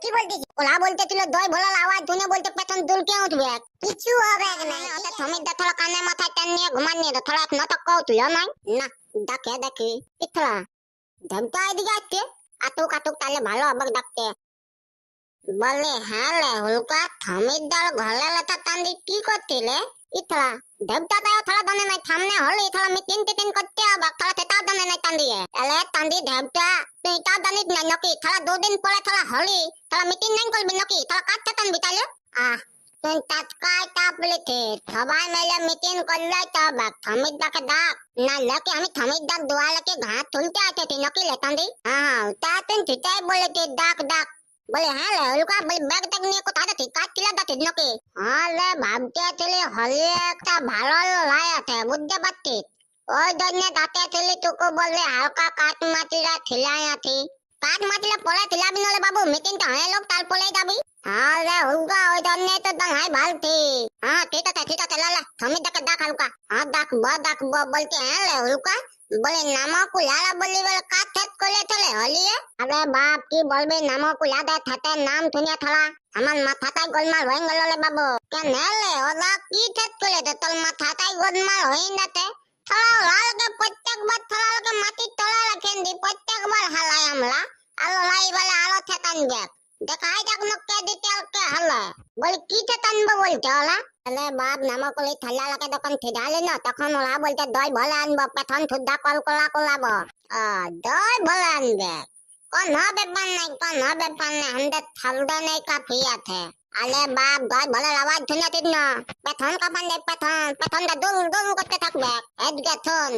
কি বলতিস? ওলা বলতে ছিল দই ভোলার আওয়াজ শুনে বলতে পেছন দুলকে উঠবে। কিছু হবে না। ওটা থমির দা থলা কানে মাথায় টান নিয়ে ঘুমান নিয়ে থলা এক নাটক কও তুই নাই না ডাকে দেখি ইতলা ধমতা এদিকে আসছে আতুক আতুক তাহলে ভালো হবে ডাকতে বলে হ্যাঁ লে হুলকা থমির দার ঘরে লেতা টান্দি কি করছিলে ইতলা দেবতা তাও থলা দনে নাই সামনে হলে থলা মিটিং টিটিং করতে হবে থলা তেতা দনে নাই টান্দিয়ে এলে টান্দি দেবতা তুই তা দানিত না নাকি থলা দুদিন পরে থলা হলি থলা মিটিং নাই করবি নাকি থলা কাটতে টানবি তাইলে আহ তুই তৎকাল তাপ লিখে সবাই মিলে মিটিং করলে তো বাক থমির দাকে ডাক না লকে আমি থমির দাক দোয়ালকে ঘাট তুলতে আইতে নাকি লেতান্দি হ্যাঁ তা তুই ঠিকই বলেছি ডাক ডাক বলে হ্যাঁ লে ওলকা বলে ব্যাগ ট্যাগ নিয়ে কোথায় যাচ্ছিস কাটছিলা যাচ্ছিস নাকি হ্যাঁ লে ভাবতে ছিলি হলি একটা ভালো লাই আছে বুঝতে পারছিস ওই জন্য দাঁতে ছিলি তোকে বললে হালকা কাঠ মাটিরা ছিলাই আছি কাঠ মাটিরা পরে ছিলাবি নলে বাবু মিটিংটা হয়ে লোক তারপরেই যাবি হ্যাঁ লে ওলকা ওই জন্য তো দাঁড়াই ভালছি হ্যাঁ ঠিক আছে লালা তুমি দেখে ডাক হালকা হ্যাঁ ডাকবো বলতে হ্যাঁ লে ওলকা বলে নামো কুলালা বললি বলে কাজ ঠেট করলে চলে হলিয়ে আরে বাপ কি বলবি নামো কুলাদা থাতে নাম শুনে থালা আমার মাথাটাই গোলমাল হয়ে গেল রে বাবু কেন লে ওরা কি ঠেট করলে তোর মাথাটাই গোলমাল হয়ে যাতে থালা লালকে প্রত্যেকবার থালাকে মাটির তলা রাখেন দি প্রত্যেকবার হালাই আমলা আলো লাই বলে আলো ঠেকান ব্যাগ দেখাই যাক নকে দিতে কে হালা বলে কি ঠেকানবো বলতে ওলা আরে বাপ নামো কলি থালা লাকে দোকান ঠিডালে না তখন ওলা বলতে দই ভলে আনবো পেছন সুদ্ধা কল কোলাবো দই ভলে আনবে কোন ব্যাপার নাই আমাদের থালদা নেই কাফি আছে আলে বাপ দই ভলে আওয়াজ শুনেছিস না পেছন কাপান দেখ পেছনটা দুল দুল করতে থাকবে এদিকে শোন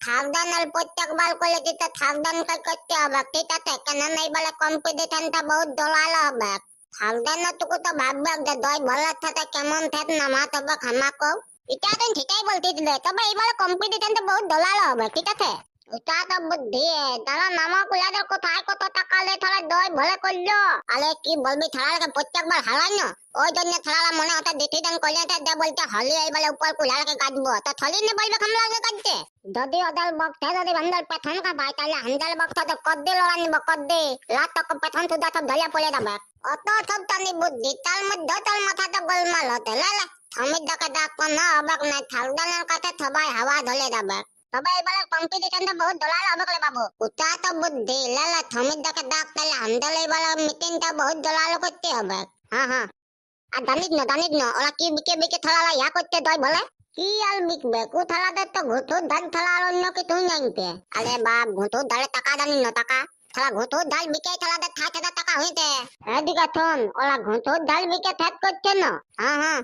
সাবধানের প্রত্যেকবার করলে যেটা সাবধান করতে হবে ঠিক আছে কেন নেই বলে কম্পিটিশনটা বহুত দলাল হবে সাবধানটুকু তো ভাববে যে দই ভলের সাথে কেমন ঠেট নামা তবে খামাকো এটা তুই ঠিকই বলতেছিলে তবে এইবারে কম্পিটিশনটা বহুত দলাল হবে ঠিক আছে এটা তো বুদ্ধি তারা নামা কুলাদের কোথায় কত টাকা লে থালা দই ভলে করলো আরে কি বলবি থালাকে প্রত্যেকবার হারাই না ওই জন্য থালা মনে হতে ডিসিশন করলে দে বলতে হলি এইবারে উপর কুলাকে কাটবো তো থলি নে বলবে খামলাকে কাটতে যদি ওদের বক্তে যদি বন্ধর পেছন কা ভাই তাহলে হান্ডাল বক্ত তো কদ্দে লড়া নিব কদ্দে লাত তো পেছন সুদা সব ধরিয়া পড়ে যাবে অত সব টানি বুদ্ধি তার মধ্যে তোর মাথাটা গোলমাল হতে লালা থমির ডাকা ডাক না অবাক নাই থালদানের কাছে সবাই হাওয়া ধরে যাবে তবে এবারে কম্পিটিশনটা বহুত দলাল হবে রে বাবু ওটা তো বুদ্ধি লালা থমির ডাকা ডাক তাহলে হান্ডাল এবারে মিটিংটা বহুত দলাল করতে হবে হ্যাঁ আর জানিস না ওরা কি বিকে থালা ইয়া করতে দই বলে কি আর বিকবে কু থালাদের তো ঘুটুর ধান থালা আর অন্য কিছুই নাইতে আরে বাপ ঘুটুর ধারে টাকা জানিস না টাকা থালা ঘুটুর ধান বিকে থালাদের ৬০,০০০ টাকা হইতে এদিকে শোন ওরা ঘুটুর ধান বিকে ফেট করছে না হ্যাঁ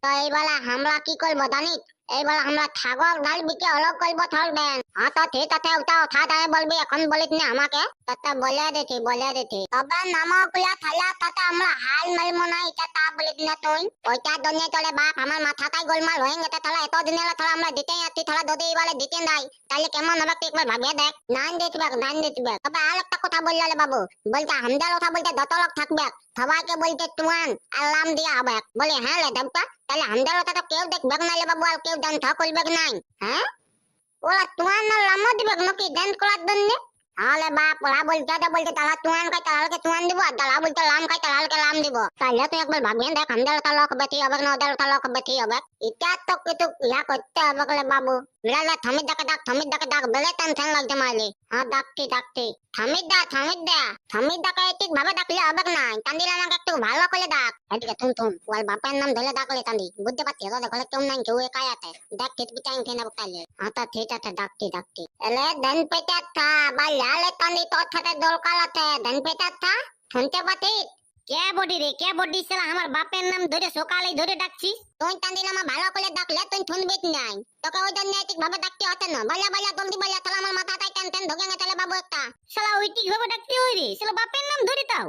তো এইবেলা আমরা কি করবো জানিস এইবার আমরা ছাগল ডাল বিকে অলগ করবো থাকবেন হ্যাঁ তো ঠিক আছে ওটা উঠা দাঁড়িয়ে বলবি এখন বলিস না আমাকে তাতে বলে দিচ্ছি তবে নামো কুলা থালা তাতে আমরা হাল মারবো না এটা তা বলিস না তুই ওইটা জন্য তোলে বাপ আমার মাথাটাই গোলমাল হয়ে গেছে তাহলে এত দিনের থালা আমরা দিতে যাচ্ছি থালা যদি এবারে দিতে নাই তাহলে কেমন হবে তুই একবার ভাবিয়ে দেখ নাইন দিতে তবে আর একটা কথা বললে বাবু বলতে হামদার কথা বলতে যত লোক থাকবে সবাইকে বলতে তুয়ান আলাম দিয়া হবে বলে হ্যাঁ লে দেবতা তাহলে হামদার কথা তো কেউ দেখবে না লে বাবু আর কেউ ডান্স করবে নাই হ্যাঁ ওরা তুয়ান না লামো দিবে নাকি ডান্স করার জন্য আলে বাপ ওরা বলতে তারা তুয়ান খাই তাহলে তুয়ান দিব আর তারা বলতে লাম খাই তাহলে লাম দিব তাহলে তুই একবার ভাবিয়ে দেখ হামদার কথা লোক বেশি হবে না ওদের কথা লোক বেশি হবে এটা তো কিছু ইয়া করতে হবে রে বাবু লালা থমির ডাকে ডাক বেলে টেনশন লাগছে মাইলি হ্যাঁ ডাকতি থমির দাকে ঠিক ভাবে ডাকলে হবে না কান্দিলে আমাকে একটু ভালো করে ডাক এদিকে থুম ওর বাপের নাম ধরে ডাকলে কান্দি বুঝতে পারছি ওদের ঘরে কেউ নাই কেউ একাই আছে দেখ ঠিক বিটাইন খেয়ে নেবো তাইলে আচ্ছা ঠিক আছে ডাকতি এলে দেন পেটার থা বা লালে কান্দি তোর সাথে দরকার আছে দেন পেটার থা শুনতে পাচ্ছিস কে বডি সালা আমার বাপের নাম ধরে সকালে ধরে ডাকছিস তুই কান্দিলে আমার ভালো করে ডাকলে তুই শুনবি নাই তোকে ওই জন্য ঠিক ভাবে ডাকতে হতে না বলা জলদি বলা তাহলে আমার মাথাটাই টেনশন ঢোকে গেছে বাবু একটা শালা ওই ঠিক ভাবে ডাকতে হই রে শালা বাপের নাম ধরে তাও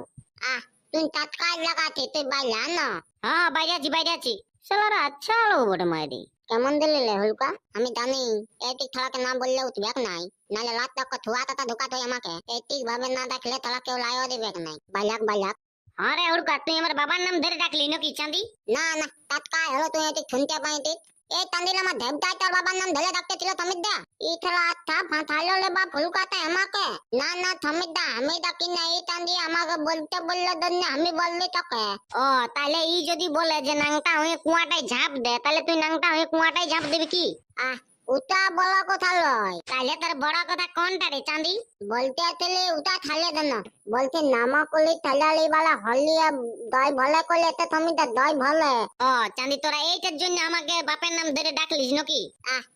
তুই তৎকাল লাগাতে তুই বাইলা না হ্যাঁ বাইরে আছি শালারা আচ্ছা হলো বড় মাইরি কেমন দিলে হুলকা আমি জানি এই ঠিক থালাকে না বললে উঠবে নাই নালে লাত টাকা থুয়া টাকা ঢোকা তুই আমাকে এই ঠিক ভাবে না ডাকলে তাহলে কেউ লাইও দিবে নাই বাইলাক আরে হুলকা তুই আমার বাবার নাম ধরে ডাকলি নাকি চাঁদি না তৎকাল হলো তুই ঠিক শুনতে পাইতি এই তান্দিল আমার দেবদাই তার বাবার নাম ধরে ডাকতেছিল থমিদা। ই থালা আচ্ছা ফাঁথাইলো লে বা ফুলকাতে আমাকে। না না থমিদা আমি ডাকি না, এই তান্দি আমাকে বলতে বললে জন্য আমি বললি তোকে। ও তাহলে ই যদি বলে যে নাংটা হয়ে কুয়াটায় ঝাঁপ দে, তাহলে তুই নাংটা হয়ে কুয়াটায় ঝাঁপ দিবি কি? আহ ওটা বড় কথা লয়। তাহলে তোর বড় কথা কোনটা রে চাঁদি? বলতে আসলে ওটা থালে দেন, বলতে নামাকলি থালালি বালা হলিয়া দই ভলে করলে তো তুমি তো দই ভলে। ও চাঁদি তোরা এইটার জন্য আমাকে বাপের নাম ধরে ডাকলিস নাকি?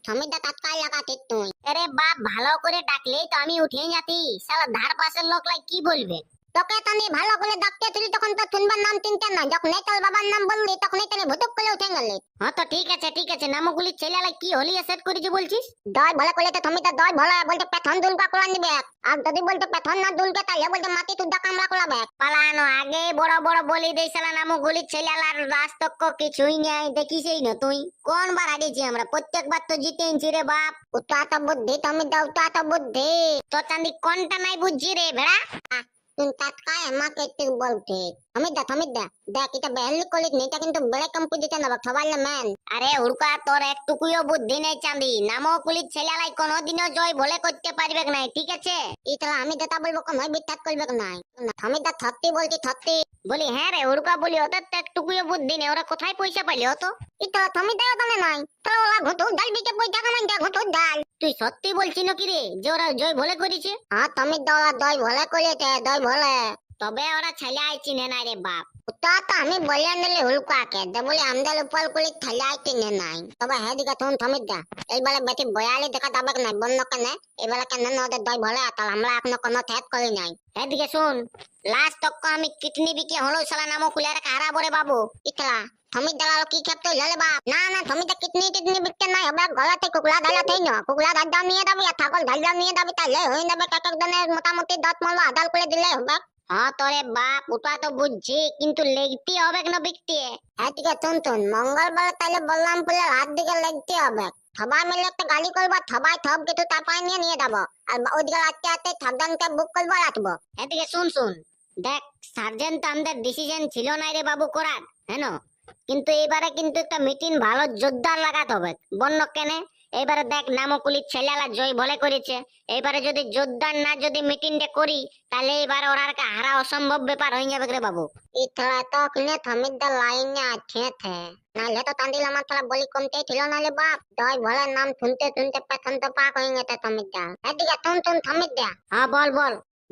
তুমি তো তৎকাল লাগাতে তুই। আরে বাপ ভালো করে ডাকলেই তো আমি উঠে যাতি, শালা ধার পাশের লোক লাই কি বলবে? তোকে তুমি ভালো করে ডাকতে তুই তখন তো শুনবার নাম চিনতে না, যখন তোর বাবার নাম বললি তখনই তুমি ভুতুক করে উঠে গেলি। হ্যাঁ তো ঠিক আছে নামগুলি ছেলেলাই কি হলি সেট করেছি বলছিস? দই ভলে করলে তো তুমি তো দই ভলে বলতে পেছন দুলকা কোলা নিবে, আর যদি বলতে পেছন না দুলকে তাহলে বলতে মাটি তুদা কামড়া কোলাবে। পালানো আগে বড় বড় বলি দেই শালা নামগুলি ছেলেলার রাস্তক কিছুই নাই দেখিসই না তুই। কোন বার আগেছি আমরা, প্রত্যেকবার তো জিতেছি রে বাপ। ওটা তো বুদ্ধি তুমি দাও, ওটা তো বুদ্ধি। তো চাঁদি কোনটা নাই বুঝছি রে ভেড়া? তুই তৎকাল আমাকে একটু বলতে থমিদা দেখ এটা বেহলি কলিত নেই, এটা কিন্তু বড় কম্পিটিশন হবে সবার ম্যান। আরে উড়কা তোর একটুকুও বুদ্ধি নেই চাঁদি, নামও কুলিত ছেলেলাই কোনোদিনও জয় বলে করতে পারবে না, ঠিক আছে? এটা আমি যেটা বলবো কোন বিত্তাত করবে না। থমিদা থত্তি বলছি থত্তি। বলি হ্যাঁ রে উড়কা বলি, ওদের তো একটুকুও বুদ্ধি নেই, ওরা কোথায় পয়সা পাইলি অত? এটা থমিদাও জানে নাই, তো ওরা ঘুটু ডাল বিকে পয়সা কামাই যা ঘুটু ডাল। তুই সত্যি বলছিস নাকি রে যে ওরা জয় ভলে করেছে? হ্যাঁ থমিদা ওরা দই ভলে করেছে, দই ভলে। তবে ওরা ছেলে আই চিনে নাই রে বাপ। তা তো আমি বলে নিলে হুলকাকে দে বলে আমাদের উপর কুলি ছেলে আই চিনে নাই। তবে হ্যাঁ দিকে তুমি থমিদা এইবারে বেটি বয়ালি দেখা যাবে না বন্য কেনে, এবারে কেন না ওদের দই ভলে তাহলে আমরা এখনো কোনো ঠেট করি নাই। এদিকে শুন, লাস্ট তক আমি কিডনি বিকে হলো শালা নামও খুলে রাখা হারাবো রে বাবু। ইতলা থমিদা লালো কি খেপতে ললে বাপ? না না থমিদা কিডনি বিকতে নাই হবে, গলাতে কুকুলা ঢালা থাই না, কুকুলা ঢালা নিয়ে যাবি আর ছাগল ঢালা নিয়ে যাবি, তাহলে হয়ে যাবে এক একজনের মোটামুটি 10 মাল আদাল করে দিলে হবে। हाँ তোরে বাপ ওটা তো বুঝছি, কিন্তু লেগতে হবে না বিকতে। হ্যাঁ ঠিক আছে শুন মঙ্গলবার তাহলে বললাম বলে রাত দিকে লেগতে হবে, সবাই মিলে একটা গাড়ি করবো, সবাই সব কিছু তারপরে নিয়ে যাবো, আর ওইদিকে আস্তে আস্তে সাবধানকে বুক করবো আসবো। এদিকে শুন দেখ সার্জেন্ট তো আমাদের ডিসিশন ছিল না রে বাবু করার, হ্যাঁ কিন্তু এবারে কিন্তু একটা মিটিং ভালো জোরদার লাগাতে হবে বন্য কেনে। এবারে দেখ নামকুলির ছেলেলা জয় বলে করেছে, এবারে যদি জোরদার না যদি মিটিংটা করি তাহলে এবারে ওরা হারা অসম্ভব ব্যাপার হয়ে যাবে রে বাবু। ইতলা তো কিনে থমিদার লাইনে আছে থে, নাহলে তো তান্দিল আমার থালা বলি কমতে ছিল নালে বাপ, জয় বলে নাম শুনতে শুনতে পেছন তো পাক হয়ে গেছে থমিদা। এদিকে শুন থমিদা। হ্যাঁ বল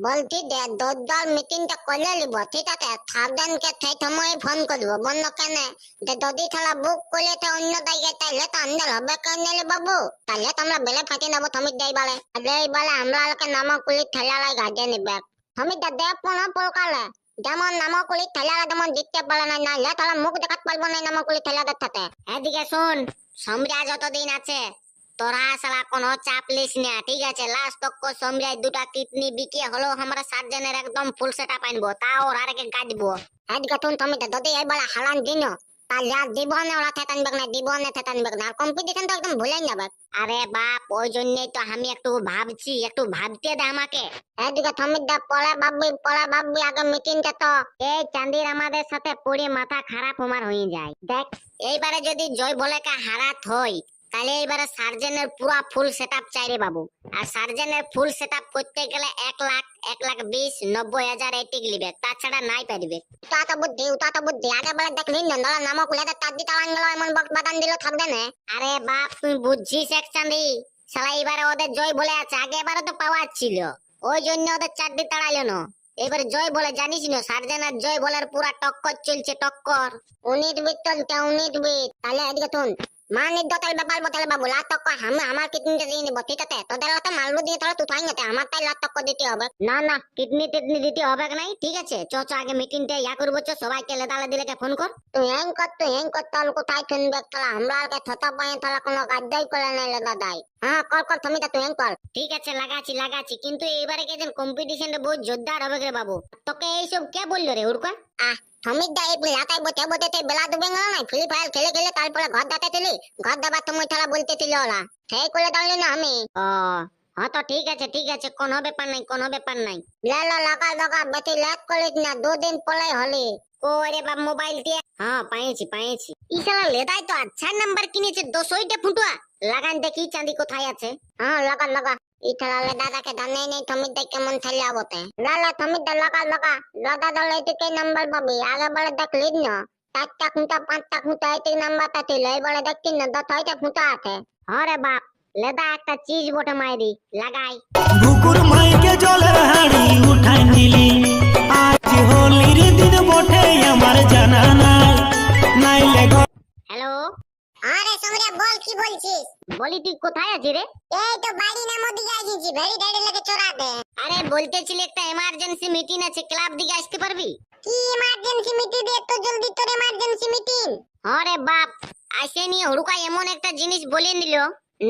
বলছি যে জোরদার মিটিংটা করলে নিব, ঠিক আছে? সাবধানকে সেই সময় ফোন করবো বন্য কেনে, যে যদি থালা বুক করলে তো অন্য জায়গায় তাহলে তো আন্দাল হবে কেনে বাবু, তাহলে তো আমরা বেলে ফাটি নেবো থমিদা এইবারে। এইবারে আমরা নামকুলি ঠেলালাই গাজে নিবে থমিদা দেব পনা পলকালে, যেমন নামকুলি ঠেলারা যেমন জিততে পারে না, নাহলে তাহলে মুখ দেখাতে পারবো না নামকুলি ঠেলাদের সাথে। এদিকে শুন সমরা যতদিন আছে তোরা শালা কোনো চাপ লিস না, ঠিক আছে? লাস্ট তক সমরাই দুটা কিডনি বিকে হলো আমরা সার্জনের একদম ফুল সেটআপ আনবো, তাও ওর আরেকে কাটবো। এদিকে তুমি তো যদি এইবারে হালান দিন তাহলে আর জীবনে ওরা থেতানবে না, জীবনে থেতানবে না, আর কম্পিটিশন তো একদম ভুলেই যাবে। আরে বাপ ওই জন্যই তো আমি একটু ভাবছি, একটু ভাবতে দে আমাকে। এদিকে থমিদা পরে ভাববি আগে মিটিংটা তো। এই চাঁদির আমাদের সাথে পড়ে মাথা খারাপ আমার হয়ে যায়। দেখ এইবারে যদি জয় বলেকা হারাত হয় তাহলে এবারে সার্জেনের পুরো ফুল সেটআপ চাই রে বাবু, আর সার্জেনের ফুল সেটআপ করতে গেলে 1,20,90,000 এটিক লিবে, তাছাড়া নাই পারবে। তা তো বুদ্ধি আগে বেলা দেখলি না নামক কুলাতে তার দিতে আনলো এমন বাদান দিল থাকবে না। আরে বাপ তুই বুঝছিস এক চাঁদি, শালা এবারে ওদের জয় বলে আছে, আগে এবারে তো পাওয়ার ছিল, ওই জন্য ওদের চারটি তাড়াইলো না। এবারে জয় বলে জানিস না সার্জেন আর জয় বলার পুরা টক্কর চলছে, টক্কর 19 বিট চলছে 19 বিট। তাহলে এদিকে শুন মানিক দতাল ব্যাপার বতালে বাবু লাতক আমি আমার কিডনিটা দিয়ে নিব, ঠিক আছে? তোদের হাতে মালবো দিয়ে তোরা তুই গেছে, আমার তাই লাতক দিতে হবে। না কিডনি টিডনি দিতে হবে নাই, ঠিক আছে? চ আগে মিটিংটা ইয়া করবো, সবাইকে লেদালে দিলেকে ফোন কর। তুই হ্যাং কর তাহলে কোথায় শুনবে তাহলে আমরা আগে ছটা পায়ে তাহলে কোনো গাদ্দাই করে নাই লেদা দাই। হ্যাঁ কর তুমি তো তুই হ্যাং কর। ঠিক আছে লাগাচ্ছি কিন্তু এবারে কে যেন কম্পিটিশনটা বহুত জোরদার হবে রে বাবু। তোকে এইসব কে বললো রে উড়কা? থমিদা এই লাতায় বতে বেলা ডুবে গেল না, ফ্রি ফায়ার খেলে তারপরে ঘর দাতে ছিলি, ঘর দাবার তুমি তারা বলতে ছিল ওরা সেই করে দাঁড়িয়ে না আমি। ও হ্যাঁ তো ঠিক আছে কোনো ব্যাপার নাই কোনো ব্যাপার নাই। লা লাগা লাগা বেটি লেট করিস না, 2 দিন পরে হলি। ওরে বাপ মোবাইল দিয়ে হ্যাঁ পাইছি। ই শালা লেদাই তো আচ্ছা নাম্বার কিনেছে 200টা ফুটুয়া। লাগান দেখি চাঁদি কোথায় আছে। হ্যাঁ লাগা ই শালা লেদাটাকে জানাই নেই থমির দেখ কেমন ছেলে আবতে। লা থমির দা লাগা লাদা দলে এদিকে নাম্বার পাবি। আগে বলে দেখলি না 4টা খুঁটা 5টা খুঁটা এদিকে নাম্বারটা ছিল, এবারে দেখছি না 10টা খুঁটা আছে। হরে বাপ লেদা একটা চিজ বটে মাইরি লাগাই। বুকুর মাইকে জলের হাড়ি উঠাই নিলি, আজ হোলির দিন বটে আমার জানা নাই, নাইলে হ্যালো আরে সমরা বল কি বলছিস? বলি তুই কোথায় আছিস রে? এই তো বাড়ি না মদিকে আসিছি, ভেড়ি ঢাড়ি লাগে চড়াতে। আরে বলতেছিলি একটা এমার্জেন্সি মিটিং আছে, ক্লাব দিকে আসতে পারবি? কি এমার্জেন্সি মিটিং রে, এত জলদি তোর এমার্জেন্সি মিটিং? আরে বাপ আসেনি হুড়কা এমন একটা জিনিস বলে নিল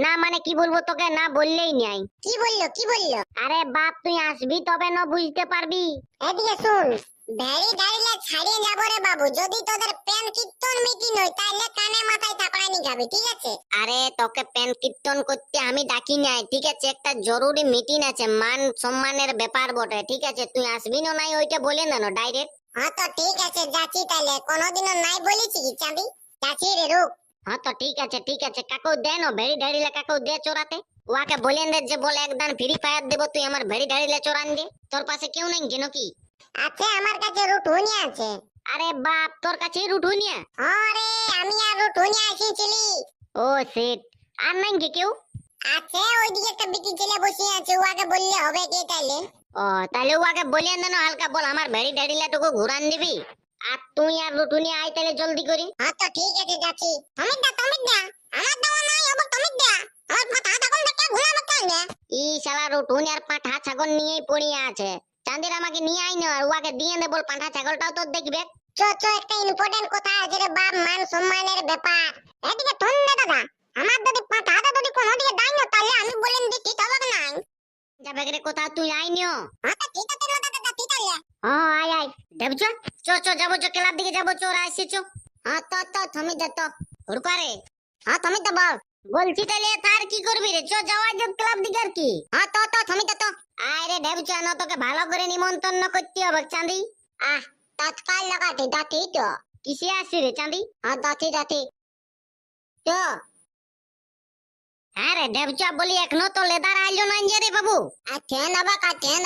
না, মানে কি বলবো তোকে, না বললেই নাই। কি বললো? আরে বাপ তুই আসবি তবে না বুঝতে পারবি। এদিকে শুন, ভেড়ি দাঁড়িয়ে ছাড়িয়ে যাবো রে বাবু, যদি তোদের প্যান কীর্তন মিটিং হয় তাহলে কানে মাথায় থাপড়ানি যাবে, ঠিক আছে? আরে তোকে প্যান কীর্তন করতে আমি ডাকি নাই, ঠিক আছে? একটা জরুরি মিটিং আছে, মান সম্মানের ব্যাপার বটে, ঠিক আছে? তুই আসবি না নাই ওইটা বলে না ডাইরেক্ট। হ্যাঁ তো ঠিক আছে যাচ্ছি, তাহলে কোনোদিনও নাই বলেছি কি চাবি? যাচ্ছি রে রুক। হ্যাঁ তো ঠিক আছে কাকু দেন ভেড়ি ঢাড়িলে কাকু দে চোরাতে। ওয়াকে বলেন রে যে বলে একদম ফ্রি ফায়ার দেব, তুই আমার ভেড়ি ঢাড়িলে চোরান দে। তোর পাশে কেউ নাই কেন কি? আছে আমার কাছে রুটুনি আছে। আরে বাপ তোর কাছে রুটুনি? আরে আমি আর রুটুনি আসিছিলি। ও শিট, আর নাই কি কেউ? আছে ওইদিকে একটা বিটি ছেলে বসে আছে, ওয়াকে বললে হবে কি তাইলে? ও তাহলে ওয়াকে বলেন দেন হালকা বল আমার ভেড়ি ঢাড়িলে টুকু ঘুরান দিবি। আর তুই আর রুটুনি আই তাহলে জলদি করি। হ্যাঁ তো ঠিক আছে যাচ্ছি। থমির দা আমার দাওয়া নাই আবার থমির দা আমার পাঠা ছাগল দেখে ঘুরা মত না। ই শালা রুটুনি আর পাঠা ছাগল নিয়েই পড়িয়ে আছে। চাঁদের আমাকে নিয়ে আই না, আর ওকে দিয়ে দে বল পাঠা ছাগলটাও তো দেখবে। চ একটা ইম্পর্টেন্ট কথা আছে রে বাপ, মান সম্মানের ব্যাপার। এদিকে থন না দাদা, আমার যদি পাঠাটা যদি কোনো দিকে দাই না তাহলে আমি বলেন দি ঠিক হবে না। যাবে রে কথা তুই আই নিও। হ্যাঁ তো ঠিক আছে দাদা ঠিক আছে। হ্যাঁ আই দেবছ চ যাবো ক্লাব দিকে যাবো, চোর আসছে চ। হ্যাঁ তো থমি দে তো হুড়কারে। হ্যাঁ থমি দে বল। বলছি তাহলে তার কি করবি রে, চ যাওয়া যাক ক্লাব দিকে আর কি। হ্যাঁ তো থমি দে তো। আরে দেবছ না তোকে ভালো করে নিমন্ত্রণ করতে হবে চাঁদি। তৎকাল লাগাতে দাতি তো কিসে আসছি রে চাঁদি? দাতি চ। আরে দেবচা বলি এখনো তো লেদার আইলো না রে বাবু। ট্রেন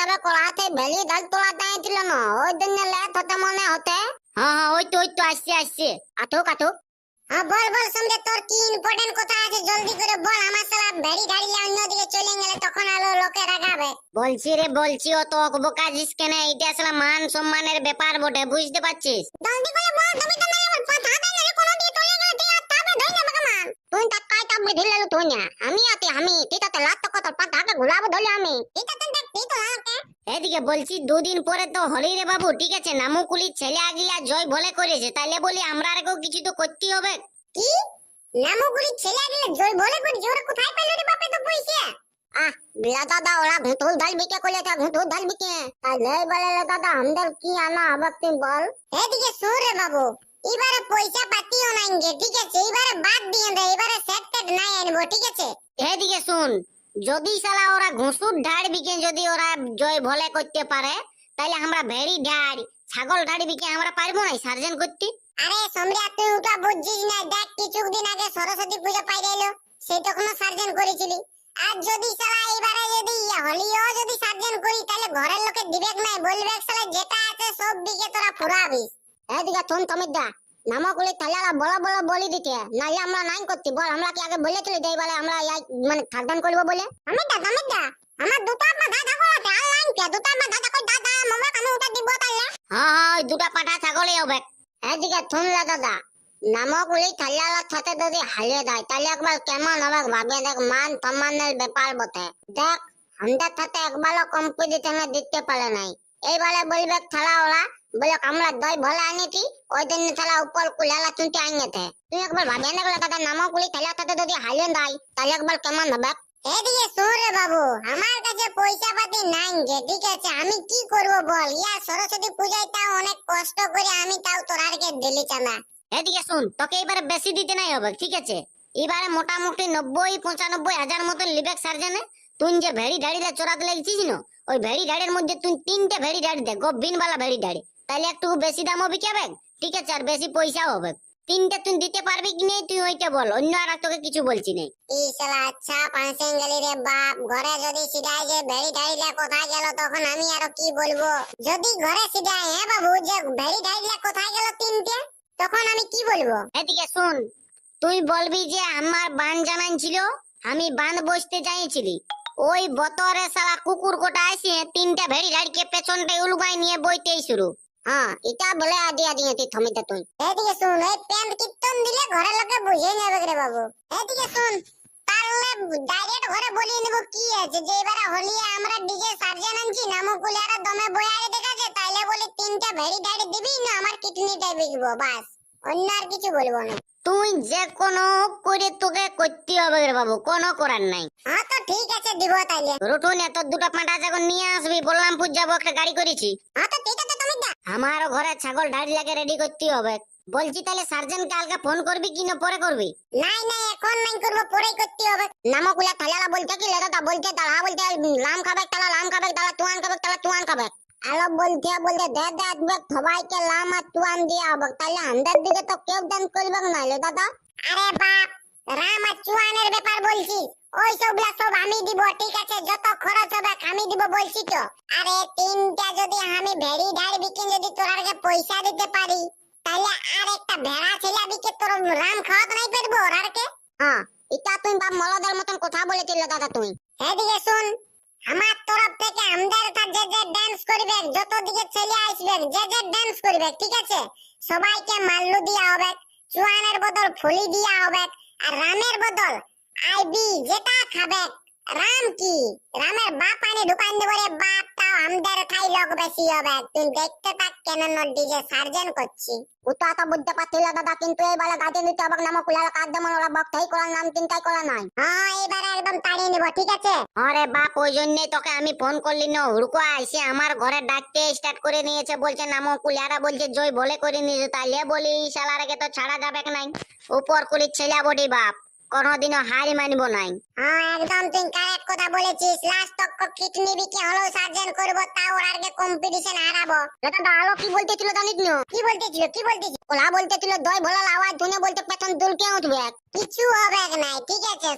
হবে কোলাতে বেলি দল তোলা দাঁড়িয়েছিল না, ওই দিন লেট হতে মনে হতে। হ্যাঁ ওই তো আসছে আতো। হ্যাঁ বল সমঝে তোর কি ইম্পর্টেন্ট কথা আছে, জলদি করে বল। আমার সালা ভেড়ি ঢাড়িয়ে অন্যদিকে চলে গেলে তখন আলো লোকে রাগাবে। বলছি ও তো বকা জিস কেন, এটা আসলে মান সম্মানের ব্যাপার বটে, বুঝতে পারছিস? জলদি করে বল, তুমি তো নাই আমার পাঠা দেন কোন দিকে চলে গেলে তুই আর তাবে ধই না বাবা মান। তুই তা কাই তাবে ঢিলে তুই না আমি তিতাতে লাত তো কত পাঠাকে গুলাবো ধরে আমি তিতাতে দেখ তুই তো আমাকে। এদিকে বলছি 2 দিন পরে তো হলি রে বাবু, ঠিক আছে? নামুকুলি ছেলে আগিয়া জয় বলে করেছে, তাইলে বলি আমরা আর কিছু তো করতেই হবে। কি নামুকুলি ছেলে আগিয়া জয় বলে করেছে? ওরা কোথায় পেল রে বাপে তো পয়সা? বিলা দাদা ওরা ঘুঁটুল ঢাল বিকে করলে তা ঘুঁটুল ঢাল বিকে তাইলে বলে দাদা আমাদের কি আনা হবে তুই বল। এদিকে শুন রে বাবু, এবারে পয়সা পাতিও নাই গে, ঠিক আছে? এবারে বাদ দিয়ে দে, এবারে সেট নাই আনবো, ঠিক আছে? এদিকে শুন, যদি শালা ওরা ঘুষুর ঢাড় বিকে যদি ওরা জয় ভলে করতে পারে, তাহলে আমরা ভেড়ি ঢাড় ছাগল ঢাড় বিকে আমরা পারবো না সার্জন করতে? আরে সম্রাট তুই ওটা বুঝছিস না, দেখ কিছুদিন আগে সরস্বতী পূজা পাইলে এলো, সেই তখনও সার্জন করেছিলি। আর যদি শালা এবারে যদি হলিও যদি সার্জন করি তাহলে ঘরের লোকে দিবেক নাই, বলবে শালা যেটা আছে সব দিকে তোরা ফুরাবিস। এদিকে থন থমিদা নামগুলি তাহলে বড় বলি দিতে, নাহলে আমরা নাই করতে বল। আমরা কি আগে বলেছিলি যে বলে আমরা মানে সার্জন করব বলে? থমিদা আমার দুটো মাথা ছাগল আছে, আর লাইন কে দুটো মাথা ছাগল দাদা মামা কানে উঠা দিব তাহলে। হ্যাঁ ওই দুটো পাঠা ছাগলই হবে। এদিকে থনলা দাদা নামগুলি থাল্লার সাথে যদি হারিয়ে দেয় তাহলে একবার কেমন হবে ভাবে দেখ, মান সম্মানের ব্যাপার বটে। দেখ আমাদের সাথে একবারও কম্পিটিশনে দিতে পারে নাই, এইবারে বলবে থালা ওরা বলে আমরা দই ভলে আনিছি, ওই দিন থালা উপর কুলালা চুনতে আনিতে। তুই একবার ভাবে না গেলে দাদা নামগুলি থালার সাথে যদি হারিয়ে দেয় তাহলে একবার কেমন হবে? এদিকে শুন রে বাবু, আমার কাছে পয়সা পাতি নাই গে, ঠিক আছে? আমি কি করব বল? ইয়া সরস্বতী পূজায় তাও অনেক কষ্ট করে আমি তাও তোরারকে দিলি চানা। এদিকে শুন, তোকে এবারে বেশি দিতে নাই হবে, ঠিক আছে? এবারে মোটামুটি 90-95 হাজার মতো লিবেক সার্জনে, তুই যে ভেড়ি ঢাড়িটা চড়াতে লেগেছিস না, ওই ভেড়ি ঢাড়ের মধ্যে তুই 3টে ভেড়ি ঢাড়ি দে, গভীন বালা ভেড়ি ঢাড়ি, তাহলে একটু বেশি দামও বিকাবে, ঠিক আছে, আর বেশি পয়সাও হবে। 3টে তুই দিতে পারবি কি নেই তুই ওইটা বল, অন্য আর তোকে কিছু বলছি না। ই শালা আচ্ছা পাঁচেন গেলি রে বাপ, ঘরে যদি সিধাই যে ভেড়ি ঢাড়িটা কোথায় গেল তখন আমি আর কি বলবো। যদি ঘরে সিধাই হ্যাঁ বাবু যে ভেড়ি ঢাড়িটা কোথায় গেল 3টে, তখন আমি কি বলবো? এদিকে শুন, তুই বলবি যে আমার বান জানান ছিল, আমি বান বসতে যাইছিলি, ওই বতরে শালা কুকুর কোটা আসে 3টে ভেড়ি ঢাড়িকে পেছনটাই উলুগাই নিয়ে বইতেই শুরু। হ্যাঁ এটা বলে আদি আদি তুই থমিতে তুই। এদিকে শুন, এই প্যান্ট কীর্তন দিলে ঘরের লোকে বুঝে নেবে রে বাবু। এদিকে শুন, তাহলে ডাইরেক্ট ঘরে বলিয়ে নেব কি আছে যে এবারে হোলি আমরা ডিজে সার্জেন আনছি নামকুলিয়ারা দমে বয়ারে দেখাছে, তাইলে বলি 3টে ভেড়ি ঢাড়ি দিবি না আমার কিডনিটাই বিকবো, বাস অন্য আর কিছু বলবো না। তুই যে কোনো করে তোকে করতে হবে রে বাবু, কোনো করার নাই। হ্যাঁ তো ঠিক আছে দিব তাইলে। রুটুন এত দুটো পাঁটা যখন নিয়ে আসবি, বললামপুর যাবো, একটা গাড়ি করেছি। হ্যাঁ তো ঠিক আছে তুমি দা। আমারও ঘরে ছাগল ঢাড়ি লাগে রেডি করতে হবে। বলছি তাহলে সার্জেন কালকে ফোন করবি কি না পরে করবি? নাই নাই এখন নাই করবো, পরেই করতে হবে। নামকুলা থালালা বলতে কি লেদাটা বলতে দাঁড়া বলতে লাম খাবে তালা লাম খাবে দাঁড়া তুয়ান খাবে তালা তুয়ান খাবে আলো বলতে বলতে দে দে আসবে সবাইকে লাম আর তুয়ান দিয়ে হবে, তাহলে আমাদের দিকে তো কেউ দান করবে না লে দাদা। আরে বাপ, রাম আর চুয়ানের ব্যাপার বলছিস, ওই সবগুলা সব আমি দিব, ঠিক আছে, যত খরচ হবে আমি দিব বলছি তো। আরে 3টা যদি আমি ভেড়ি ঢাড়ি বিকে যদি তোরাকে পয়সা দিতে পারি, তাহলে আর একটা ভেড়া ছেলে বিকে তোর রাম খাওয়াতে নাই পারবো ওরাকে। হ্যাঁ এটা তুই বাপ মলদের মতন কথা বলেছিল দাদা তুই। এদিকে শুন, আমার তরফ থেকে আমাদের যে যে ডান্স করবে, যত দিকে ছেলে আসবে যে যে ডান্স করবে, ঠিক আছে, সবাইকে মাল্লু দিয়া হবে, চুয়ানের বদল ফুলি দিয়া হবে, আর রামের বদল আইবি যেটা খাবে। রাম কি রামের বাপ পানি ঢুকান দেব রে বাপ, তাও আমাদের ঠাই লোক বেশি হবে। তুই দেখতে থাক কেন ডিজে সার্জেন করছি। ওটা তো বুঝতে পারছিল দাদা, কিন্তু এই বেলা গাড়ি নিতে হবে নাম কুলালা কাজ দেমন ওরা বক্তাই করার নাম চিন্তাই করা নাই। হ্যাঁ এবারে একদম তাড়িয়ে নিব, ঠিক আছে। আরে বাপ ওই জন্যই তোকে আমি ফোন করলি না, হুড়কো আইসে আমার ঘরে ডাকতে স্টার্ট করে নিয়েছে, বলছে নামো কুলিয়ারা বলছে জয় বলে করে নিয়েছে, তাইলে বলি শালারাকে তো ছাড়া যাবে নাই, উপর কুলির ছেলে বডি বাপ কোনদিনও হার মানব নাই। হ্যাঁ একদম তুই কারেক্ট কথা বলেছিস, লাস্ট তক কিডনি বিকে হলো সার্জেন করব, তাও ওর আগে কম্পিটিশন হারাবো। দাদা আলো কি বলতেছিল জানিস না? কি বলতেছিল ওলা বলতেছিল দই ভোলার আওয়াজ শুনে বলতে পেছন দুলকে উঠবে, কিছু হবে নাই, ঠিক আছে।